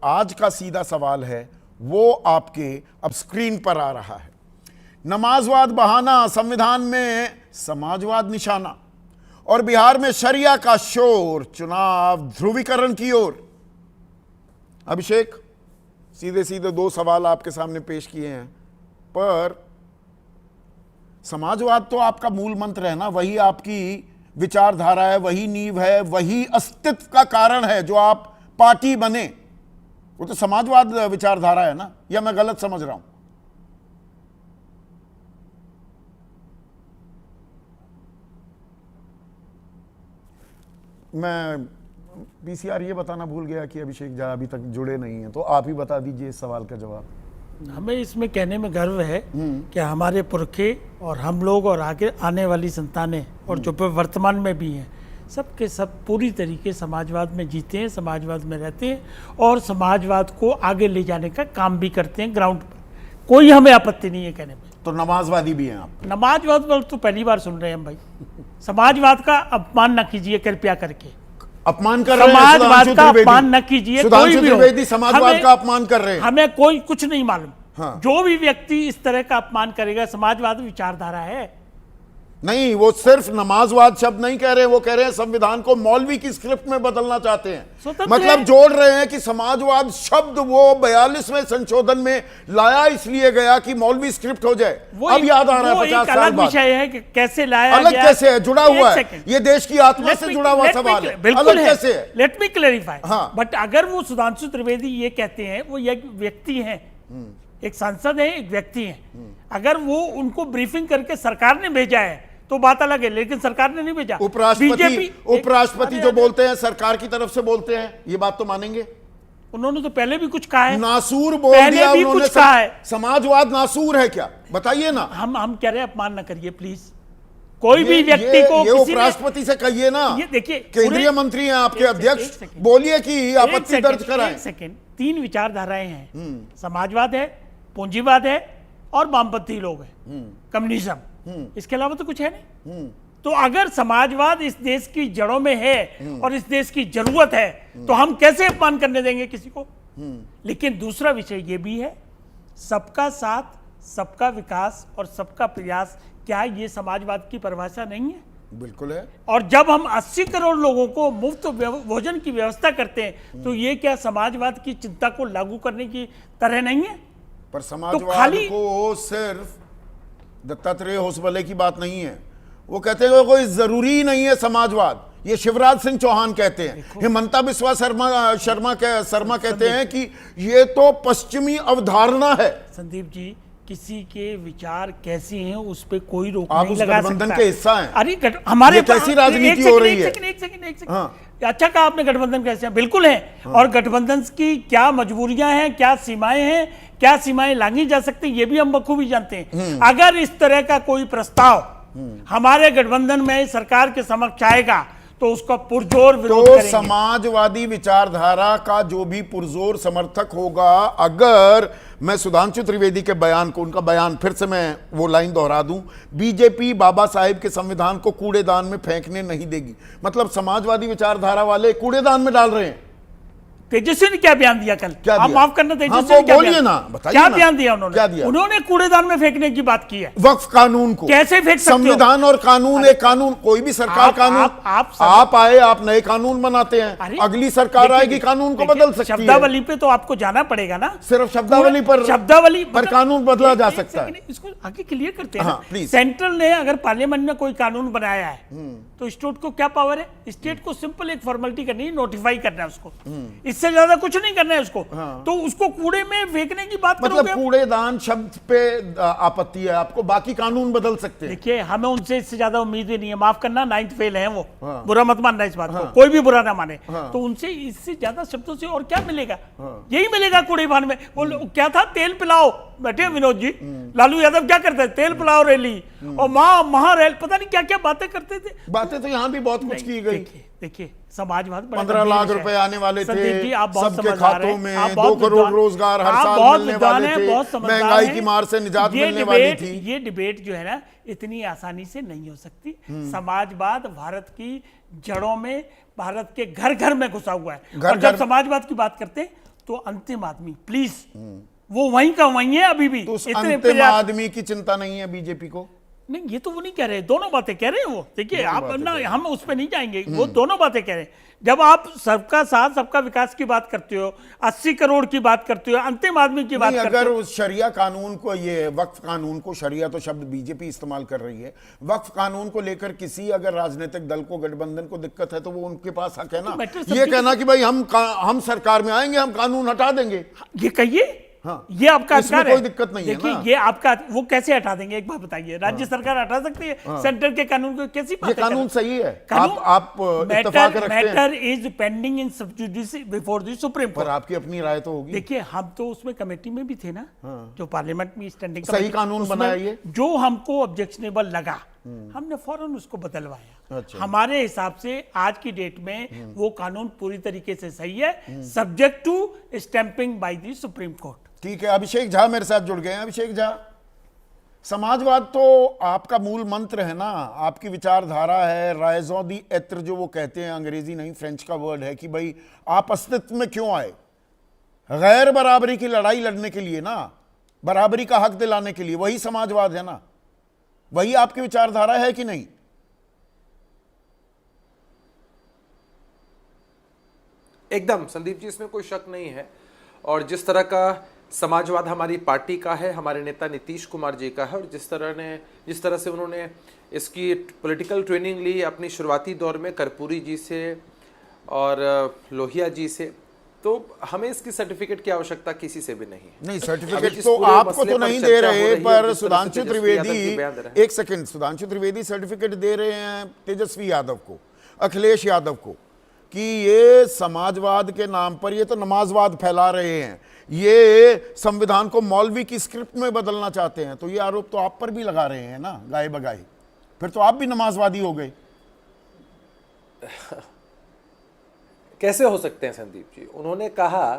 आज का सीधा सवाल है वो आपके अब स्क्रीन पर आ रहा है। नमाजवाद बहाना, संविधान में समाजवाद निशाना, और बिहार में शरिया का शोर, चुनाव ध्रुवीकरण की ओर। अभिषेक, सीधे सीधे दो सवाल आपके सामने पेश किए हैं, पर समाजवाद तो आपका मूल मंत्र है ना, वही आपकी विचारधारा है, वही नींव है, वही अस्तित्व का कारण है जो आप पार्टी बने। वो तो समाजवाद विचारधारा है ना, या मैं गलत समझ रहा हूं? मैं पीसीआर ये बताना भूल गया कि अभिषेक झा अभी तक जुड़े नहीं हैं, तो आप ही बता दीजिए इस सवाल का जवाब। हमें इसमें कहने में गर्व है कि हमारे पुरखे और हम लोग और आगे आने वाली संतानें और जो वर्तमान में भी हैं, सब के सब पूरी तरीके समाजवाद में जीते हैं, समाजवाद में रहते हैं और समाजवाद को आगे ले जाने का काम भी करते हैं ग्राउंड पर। कोई हमें आपत्ति नहीं है कहने में। तो नमाजवादी भी हैं आप? नमाजवाद पर तो पहली बार सुन रहे हैं हम भाई। समाजवाद का अपमान न कीजिए कृपया करके। अपमान कर रहे हैं समाजवाद का अपमान न कीजिए। कोई भी त्रिवेदी समाजवाद का अपमान कर रहे हैं। हमें कोई कुछ नहीं मालूम। हाँ। जो भी व्यक्ति इस तरह का अपमान करेगा, समाजवाद विचारधारा है नहीं, वो सिर्फ नमाजवाद शब्द नहीं कह रहे, वो कह रहे हैं संविधान को मौलवी की स्क्रिप्ट में बदलना चाहते हैं। मतलब जोड़ रहे हैं कि समाजवाद शब्द वो 42वें संशोधन में लाया इसलिए गया कि मौलवी स्क्रिप्ट हो जाए। अब याद आ रहा है 50 साल बाद। विषय है कि कैसे लाया अलग गया, कैसे है, जुड़ा हुआ है, ये देश की आत्मा से जुड़ा हुआ सवाल है। बिल्कुल अलग कैसे है? Let me clarify. हाँ। बट अगर वो सुधांशु त्रिवेदी ये कहते हैं, वो एक व्यक्ति हैं, एक सांसद है, एक व्यक्ति है, अगर वो उनको ब्रीफिंग करके सरकार ने भेजा है तो बात अलग है, लेकिन सरकार ने नहीं भेजा। उपराष्ट्रपति जो बोलते हैं सरकार की तरफ से बोलते हैं, ये बात तो मानेंगे? उन्होंने तो पहले भी कुछ कहा है, नासूर बोल दिया भी उन्होंने। कुछ कहा है। समाजवाद नासूर है क्या, बताइए ना। हम कह रहे हैं अपमान ना करिए प्लीज। कोई भी व्यक्ति को ये उपराष्ट्रपति से कहिए ना। ये देखिए, केंद्रीय मंत्री हैं आपके अध्यक्ष, बोलिए कि आपत्ति दर्ज कराएं। 3 विचारधाराएं हैं, समाजवाद है, पूंजीवाद है और वामपंथी लोग हैं, कम्युनिज्म। इसके अलावा तो कुछ है नहीं। तो अगर समाजवाद इस देश की जड़ों में है और इस देश की जरूरत है, तो हम कैसे अपमान करने देंगे किसी को? लेकिन दूसरा विषय ये भी है, सबका साथ, सबका विकास और सबका प्रयास, क्या ये समाजवाद की परिभाषा नहीं है? बिल्कुल है। और जब हम 80 करोड़ लोगों को मुफ्त भोजन की व्यवस्था करते हैं, तो ये क्या समाजवाद की चिंता को लागू करने की तरह नहीं है? पर समाजवाद को सिर्फ दत्तात्रेय होसबले की बात नहीं है। वो कहते हैं कोई जरूरी नहीं है समाजवाद, ये शिवराज सिंह चौहान कहते हैं, हिमंता बिस्वा शर्मा कहते हैं कि ये तो पश्चिमी अवधारणा है। संदीप जी, किसी के विचार कैसे हैं उस पे कोई रोक नहीं लगा सकता। आप गठबंधन के हिस्सा हैं। अरे हमारे कैसी राजनीति हो रही है? एक सेकंड। अच्छा कहा आपने, गठबंधन कैसे हैं? बिल्कुल है। और गठबंधन की क्या मजबूरियां हैं, क्या सीमाएं हैं, क्या सीमाएं लांघी जा सकती, ये भी हम बखूबी जानते हैं। अगर इस तरह का कोई प्रस्ताव हमारे गठबंधन में सरकार के समक्ष आएगा तो उसका पुरजोर विरोध करेंगे। समाजवादी विचारधारा का जो भी पुरजोर समर्थक होगा, अगर मैं सुधांशु त्रिवेदी के बयान को, उनका बयान फिर से मैं वो लाइन दोहरा दूं, बीजेपी बाबा साहेब के संविधान को कूड़ेदान में फेंकने नहीं देगी, मतलब समाजवादी विचारधारा वाले कूड़ेदान में डाल रहे हैं। तेजस्वी ने क्या बयान दिया कल? क्या आप माफ करना, तेजस्वी ने क्या बयान दिया? उन्होंने कूड़ेदान में फेंकने की बात की है। वक्फ कानून को कैसे फेंक सकते हो? संविधान और कानून, एक कानून, कोई भी सरकार कानून, आप आए, आप नए कानून बनाते हैं, अगली सरकार आएगी कानून को बदल सकती है। शब्दावली पे तो आपको जाना पड़ेगा ना। सिर्फ शब्दावली पर कानून बदला जा सकता है। इसको आगे क्लियर करते हैं। सेंट्रल ने अगर पार्लियामेंट में कोई कानून बनाया है तो स्टेट को क्या पावर है? स्टेट को सिंपल एक फॉर्मेलिटी करनी है, नोटिफाई करना है उसको, इससे ज्यादा कुछ नहीं करना है उसको। तो उसको कूड़े में फेंकने की बात मतलब कूड़ेदान शब्द पे आपत्ति है आपको, बाकी कानून बदल सकते हैं। देखिए, हमें उनसे इससे ज्यादा उम्मीद ही नहीं है, माफ करना, 9th फेल है वो। बुरा मत मानना इस बात को, कोई भी बुरा ना माने। तो उनसे इससे ज्यादा शब्दों से और क्या मिलेगा? यही मिलेगा कूड़ेदान में। वो क्या था, तेल पिलाओ, बैठे विनोद जी, लालू यादव क्या करते थे, तेल पिलाओ रैली और महारैली, पता नहीं क्या क्या बातें करते थे। बातें तो यहाँ भी बहुत कुछ की गई। देखिए, समाजवाद 15 लाख रुपए आने वाले थे सबके खातों में, 2 करोड़ करोड़ रोजगार हर साल मिलने वाले थे, महंगाई की मार से निजात मिलने वाली थी। ये डिबेट जो है ना, इतनी आसानी से नहीं हो सकती। समाजवाद भारत की जड़ों में, भारत के घर घर में घुसा हुआ है। और जब समाजवाद की बात करते हैं तो अंतिम आदमी प्लीज वो वहीं का वहीं है अभी भी। तो उस इतने अंतिम प्रयास- आदमी की चिंता नहीं है बीजेपी को? नहीं, ये तो वो नहीं कह रहे, दोनों बातें कह रहे हैं वो। देखिए आप बातें ना, कह रहे हम उस पर नहीं जाएंगे, वो दोनों बातें कह रहे हैं। जब आप सबका साथ सबका विकास की बात करते हो, 80 करोड़ की बात करते हो, अंतिम आदमी की बात नहीं, करते अगर हो, उस शरिया कानून को, ये वक्फ कानून को, शरिया तो शब्द बीजेपी इस्तेमाल कर रही है, वक्फ कानून को लेकर किसी अगर राजनीतिक दल को, गठबंधन को दिक्कत है तो वो उनके पास हक है ना मैटर ये सब कहना कि भाई हम सरकार में आएंगे, हम कानून हटा देंगे। ये कहिए। हाँ, ये आपका इसमें अधिकार है। कोई दिक्कत नहीं है देखिए ना। ये आपका, वो कैसे हटा देंगे एक बात बताइए? राज्य सरकार हटा सकती है सेंटर के कानून को? कैसी बात ये है? कानून सही है, आप इत्तेफाक रखते हैं, मैटर इज पेंडिंग इन सब जुडिस बिफोर द सुप्रीम पर कोर्ट। आपकी अपनी राय तो होगी। देखिए हम तो उसमें कमेटी में भी थे ना, जो पार्लियामेंट में स्टैंडिंग सही कानून बनाया ये। जो हमको ऑब्जेक्शनेबल लगा हमने फौरन उसको बदलवाया। अच्छा। हमारे हिसाब से आज की डेट में वो कानून पूरी तरीके से सही है, subject to stamping by the supreme court. ठीक है, अभिषेक झा मेरे साथ जुड़ गए हैं। अभिषेक झा, समाजवाद तो आपका मूल मंत्र है ना, आपकी विचारधारा है, राइजों दी एत्र जो वो कहते हैं, अंग्रेजी नहीं फ्रेंच का वर्ड है, कि भाई आप अस्तित्व में क्यों आए? गैर बराबरी की लड़ाई लड़ने के लिए ना, बराबरी का हक दिलाने के लिए, वही समाजवाद है ना? वही आपकी विचारधारा है कि नहीं? एकदम संदीप जी, इसमें कोई शक नहीं है। और जिस तरह का समाजवाद हमारी पार्टी का है, हमारे नेता नीतीश कुमार जी का है, और जिस तरह से उन्होंने इसकी पॉलिटिकल ट्रेनिंग ली अपनी शुरुआती दौर में कर्पूरी जी से और लोहिया जी से, तो हमें इसकी सर्टिफिकेट की आवश्यकता किसी से भी नहीं है। नहीं, अभी सर्टिफिकेट जिस तो पूरे आपको मसले तो पर नहीं चर्चा दे हो रहे, रही है, पर जिस तरह से सुधांशु तेजस्वी यादव त्रिवेदी, के बयान दे रहे हैं। एक सेकंड, सुधांशु त्रिवेदी सर्टिफिकेट दे रहे हैं तेजस्वी यादव को, अखिलेश यादव को, कि ये समाजवाद के नाम पर ये तो नमाजवाद फैला रहे हैं, ये संविधान को मौलवी की स्क्रिप्ट में बदलना चाहते हैं। तो ये आरोप तो आप पर भी लगा रहे हैं ना, गाय बगाई। फिर तो आप भी नमाजवादी हो गए। कैसे हो सकते हैं संदीप जी? उन्होंने कहा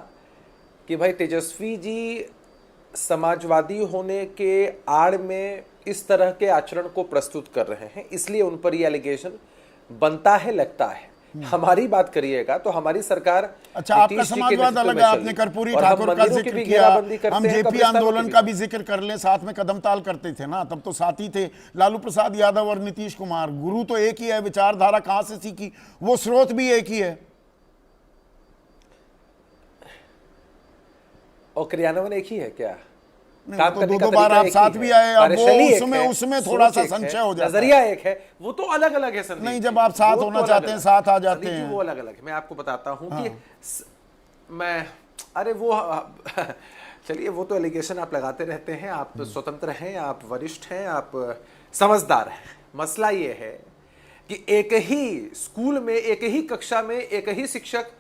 कि भाई तेजस्वी जी समाजवादी होने के आड़ में इस तरह के आचरण को प्रस्तुत कर रहे हैं, इसलिए उन पर यह एलिगेशन बनता है, लगता है। हमारी बात करिएगा तो हमारी सरकार, अच्छा, आपका समाजवाद अलग है, आपने कर्पूरी ठाकुर का जिक्र किया, हम जेपी आंदोलन का भी जिक्र कर लें, साथ में कदम ताल करते थे ना, तब तो साथ ही थे लालू प्रसाद यादव और नीतीश कुमार। गुरु तो एक ही है, विचारधारा कहां से सीखी, वो स्रोत भी एक ही है, और क्रियान्वयन एक ही है क्या? काम तो दो बार आप साथ भी आए, अब वो उसमें थोड़ा सा संशय हो जाता है, नजरिया एक है, वो तो अलग अलग है संदीप। नहीं, जब आप साथ होना चाहते हैं साथ आ जाते हैं, वो अलग अलग है। मैं आपको बताता हूं कि मैं, अरे वो चलिए, वो तो एलिगेशन आप लगाते रहते हैं, आप स्वतंत्र हैं, आप वरिष्ठ हैं, आप समझदार हैं। मसला ये है कि एक ही स्कूल में, एक ही कक्षा में एक ही शिक्षक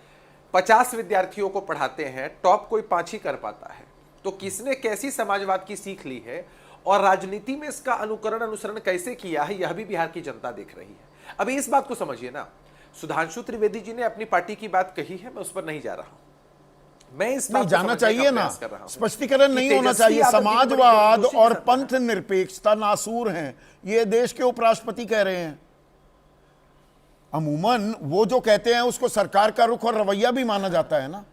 50 विद्यार्थियों को पढ़ाते हैं, टॉप कोई 5 ही कर पाता है। तो किसने कैसी समाजवाद की सीख ली है और राजनीति में इसका अनुसरण कैसे किया है, यह भी बिहार की जनता देख रही है। अभी इस बात को समझिए ना, सुधांशु त्रिवेदी जी ने अपनी पार्टी की बात कही है, मैं उस पर नहीं जा रहा हूं। मैं इस बात जाना चाहिए ना, स्पष्टीकरण नहीं होना चाहिए। समाजवाद और पंथ निरपेक्षता नासूर हैं, ये देश के उपराष्ट्रपति कह रहे हैं। अमूमन वो जो कहते हैं उसको सरकार का रुख और रवैया भी माना जाता है ना।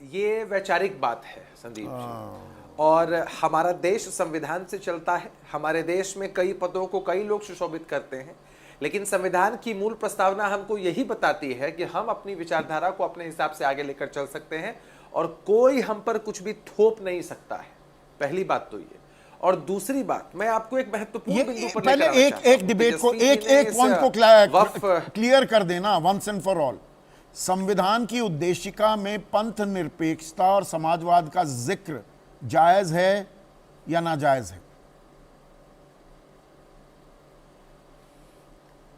ये वैचारिक बात है संदीप जी, और हमारा देश संविधान से चलता है। हमारे देश में कई पदों को कई लोग सुशोभित करते हैं, लेकिन संविधान की मूल प्रस्तावना हमको यही बताती है कि हम अपनी विचारधारा को अपने हिसाब से आगे लेकर चल सकते हैं और कोई हम पर कुछ भी थोप नहीं सकता है। पहली बात तो ये, और दूसरी बात, मैं आपको एक महत्वपूर्ण बिंदु पर पहले एक डिबेट को, एक पॉइंट को क्लियर कर देना वंस एंड फॉर ऑल। संविधान की उद्देशिका में पंथ निरपेक्षता और समाजवाद का जिक्र जायज है या नाजायज है?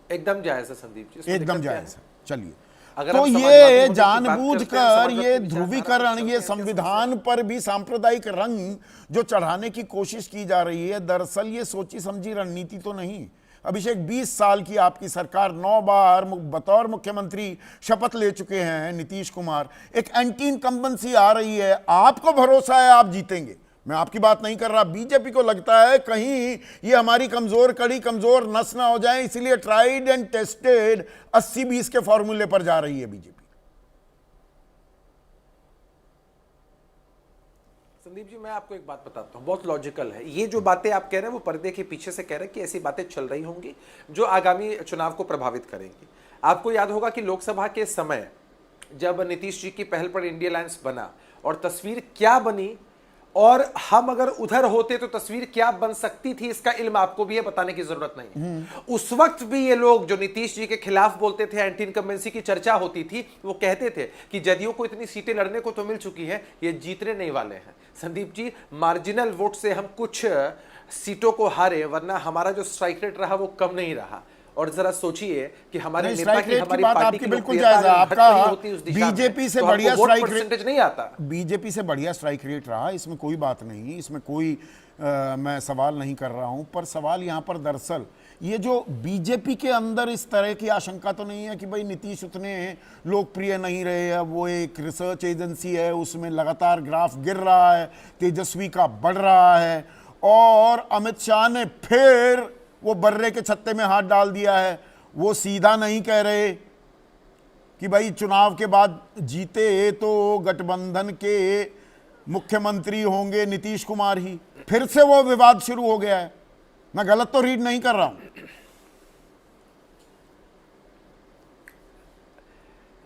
एकदम जायज है संदीप जी, एकदम जायज है। चलिए, अगर तो ये जानबूझकर ये ध्रुवीकरण, ये संविधान पर भी सांप्रदायिक रंग जो चढ़ाने की कोशिश की जा रही है, दरअसल ये सोची समझी रणनीति तो नहीं। अभिषेक, 20 साल की आपकी सरकार, 9 बार बतौर मुख्यमंत्री शपथ ले चुके हैं नीतीश कुमार, एक एंटी इनकम्बेंसी आ रही है, आपको भरोसा है आप जीतेंगे, मैं आपकी बात नहीं कर रहा। बीजेपी को लगता है कहीं ये हमारी कमजोर कड़ी, कमजोर नस ना हो जाए, इसीलिए ट्राइड एंड टेस्टेड 80-20 के फॉर्मूले पर जा रही है बीजेपी। संदीप जी, मैं आपको एक बात बताता हूँ, बहुत लॉजिकल है ये जो बातें आप कह रहे हैं, वो पर्दे के पीछे से कह रहे हैं कि ऐसी बातें चल रही होंगी जो आगामी चुनाव को प्रभावित करेंगी। आपको याद होगा कि लोकसभा के समय जब नीतीश जी की पहल पर इंडिया अलायंस बना और तस्वीर क्या बनी, और हम अगर उधर होते तो तस्वीर क्या बन सकती थी, इसका इल्म आपको भी है, बताने की जरूरत नहीं है। उस वक्त भी ये लोग जो नीतीश जी के खिलाफ बोलते थे, एंटी इनकम्बेंसी की चर्चा होती थी, वो कहते थे कि जदयू को इतनी सीटें लड़ने को तो मिल चुकी है, ये जीतने नहीं वाले हैं। संदीप जी, मार्जिनल वोट से हम कुछ सीटों को हारे, वरना हमारा जो स्ट्राइक रेट रहा वो कम नहीं रहा। और जरा सोचिए कि हमारे नेता की, हमारी पार्टी की बिल्कुल जायज है। आपका बीजेपी से बढ़िया स्ट्राइक परसेंटेज नहीं आता। बीजेपी से बढ़िया स्ट्राइक रेट रहा, इसमें कोई बात नहीं, इसमें कोई मैं सवाल नहीं कर रहा हूं। पर सवाल यहां पर दरअसल ये जो बीजेपी के अंदर इस तरह की आशंका तो नहीं है कि भाई नीतीश उतने लोकप्रिय नहीं रहे, अब वो एक रिसर्च एजेंसी है, उसमें लगातार ग्राफ गिर रहा है, तेजस्वी का बढ़ रहा है, और अमित शाह ने फिर वो बर्रे के छत्ते में हाथ डाल दिया है। वो सीधा नहीं कह रहे कि भाई चुनाव के बाद जीते तो गठबंधन के मुख्यमंत्री होंगे नीतीश कुमार ही, फिर से वो विवाद शुरू हो गया है। मैं गलत तो रीड नहीं कर रहा हूं।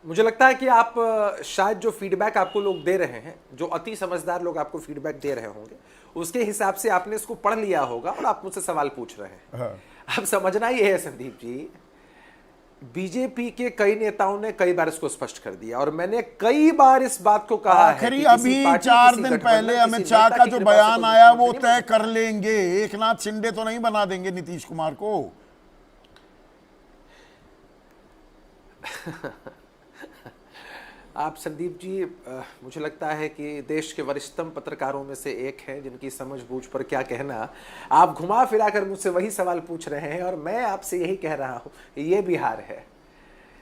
मुझे लगता है कि आप शायद जो फीडबैक आपको लोग दे रहे हैं, जो अति समझदार लोग आपको फीडबैक दे रहे होंगे, उसके हिसाब से आपने इसको पढ़ लिया होगा और आप मुझसे सवाल पूछ रहे हैं। हाँ। अब समझना ये है संदीप जी, बीजेपी के कई नेताओं ने कई बार इसको स्पष्ट कर दिया, और मैंने कई बार इस बात को कहा है कि अभी 4 दिन पहले अमित शाह का जो बयान आया वो तय कर लेंगे, एकनाथ शिंदे तो नहीं बना देंगे नीतीश कुमार को। आप संदीप जी, मुझे लगता है कि देश के वरिष्ठतम पत्रकारों में से एक हैं, जिनकी समझ बूझ पर क्या कहना। आप घुमा फिरा कर मुझसे वही सवाल पूछ रहे हैं, और मैं आपसे यही कह रहा हूं, ये बिहार है,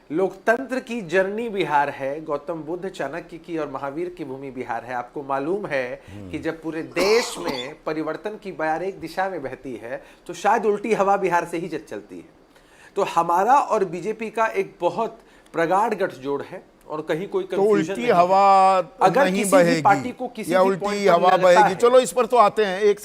लोकतंत्र की जर्नी बिहार है, गौतम बुद्ध, चाणक्य की और महावीर की भूमि बिहार है। आपको मालूम है कि जब पूरे देश में परिवर्तन की बयार एक दिशा में बहती है, तो शायद उल्टी हवा बिहार से ही चलती है। तो हमारा और बीजेपी का एक बहुत प्रगाढ़ गठजोड़ है, और कहीं कोई तो उल्टी हवा अगर नहीं किसी बहेगी, भी पार्टी को किसी या भी उल्टी पॉइंट पर हवा लगता बहेगी। है, चलो इस पर तो आते हैं, एक